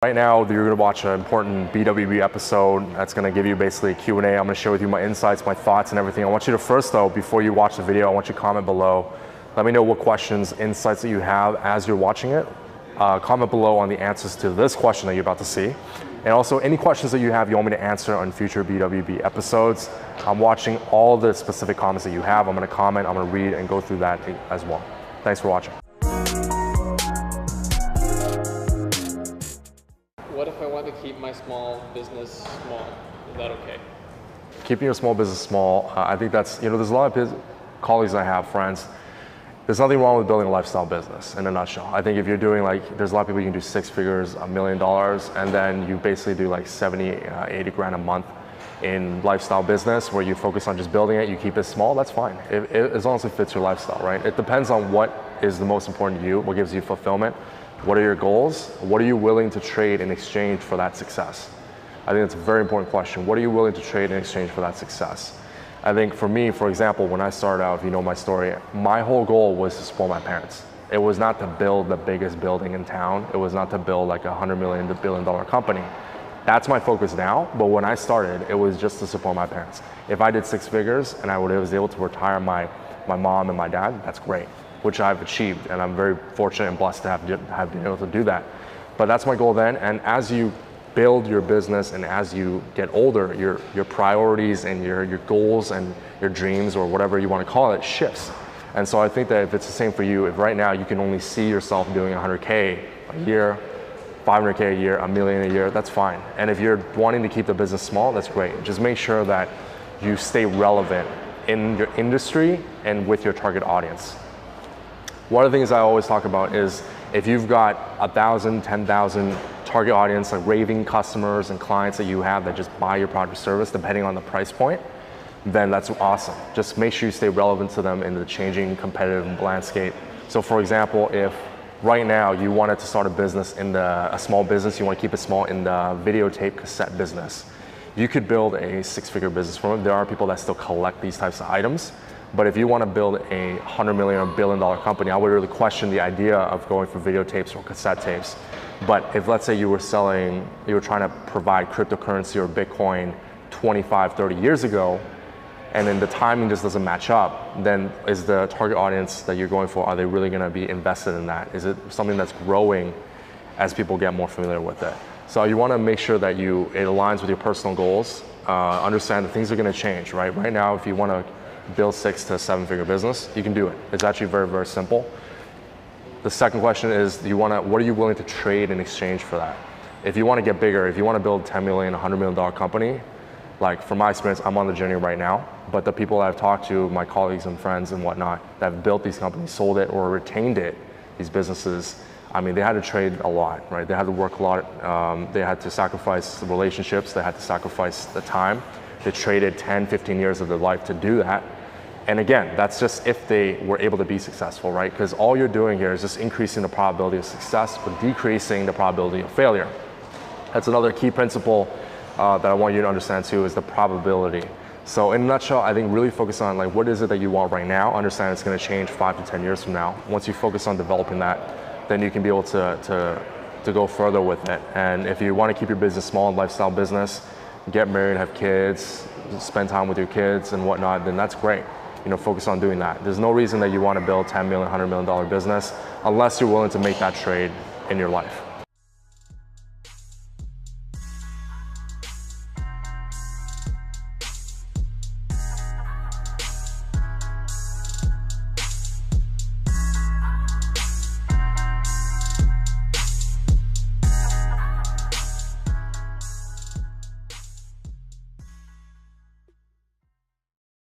Right now, you're going to watch an important BWB episode that's going to give you basically a Q&A. I'm going to share with you my insights, my thoughts, and everything. I want you to first, though, before you watch the video, I want you to comment below. Let me know what questions, insights that you have as you're watching it. Comment below on the answers to this question that you're about to see. And also, any questions that you have you want me to answer on future BWB episodes. I'm watching all the specific comments that you have. I'm going to comment, I'm going to read, and go through that as well. Thanks for watching. What if I want to keep my small business small? Is that okay? Keeping your small business small, I think that's, there's a lot of colleagues I have, friends. There's nothing wrong with building a lifestyle business in a nutshell. I think if you're doing there's a lot of people you can do 6 figures, $1 million, and then you basically do like 70, 80 grand a month in lifestyle business where you focus on just building it, you keep it small, that's fine. As long as it fits your lifestyle, right? It depends on what is the most important to you, what gives you fulfillment. What are your goals? What are you willing to trade in exchange for that success? I think that's a very important question. What are you willing to trade in exchange for that success? I think for me, for example, when I started out, if you know my story, my whole goal was to support my parents. It was not to build the biggest building in town. It was not to build like $100 million to $1 billion company. That's my focus now, but when I started, it was just to support my parents. If I did 6 figures and I was able to retire my mom and my dad, that's great, which I've achieved, and I'm very fortunate and blessed to have been able to do that. But that's my goal then, and as you build your business and as you get older, your priorities and your goals and your dreams, or whatever you want to call it, shifts. And so I think that if it's the same for you, if right now you can only see yourself doing 100K a year, 500K a year, $1 million a year, that's fine. And if you're wanting to keep the business small, that's great. Just make sure that you stay relevant in your industry and with your target audience. One of the things I always talk about is if you've got 1,000, 10,000 target audience, like raving customers and clients that you have that just buy your product or service depending on the price point, then that's awesome. Just make sure you stay relevant to them in the changing competitive landscape. So for example, if right now you wanted to start a business a small business, you want to keep it small in the videotape cassette business, you could build a 6-figure business from it. There are people that still collect these types of items. But if you want to build a $100 million or $1 billion company, I would really question the idea of going for videotapes or cassette tapes. But if, let's say, you were trying to provide cryptocurrency or Bitcoin 25, 30 years ago, and then the timing just doesn't match up, then is the target audience that you're going for, are they really going to be invested in that? Is it something that's growing as people get more familiar with it? So you want to make sure that it aligns with your personal goals. Understand that things are going to change, right? Right now, if you want to build 6 to 7-figure business, you can do it. It's actually very, very simple. The second question is, what are you willing to trade in exchange for that? If you want to get bigger, if you want to build $10 million, $100 million company, like from my experience, I'm on the journey right now, but the people that I've talked to, my colleagues and friends and whatnot, that have built these companies, sold it or retained it, these businesses, I mean, they had to trade a lot, right? They had to work a lot. They had to sacrifice the relationships. They had to sacrifice the time. They traded 10, 15 years of their life to do that. And again, that's just if they were able to be successful, right? Because all you're doing here is just increasing the probability of success, but decreasing the probability of failure. That's another key principle that I want you to understand too, is the probability. So in a nutshell, I think really focus on what is it that you want right now. Understand it's going to change 5 to 10 years from now. Once you focus on developing that, then you can be able to go further with it. And if you want to keep your business small and lifestyle business, get married, have kids, spend time with your kids and whatnot, then that's great. Focus on doing that. There's no reason that you want to build $10 million, $100 million business unless you're willing to make that trade in your life.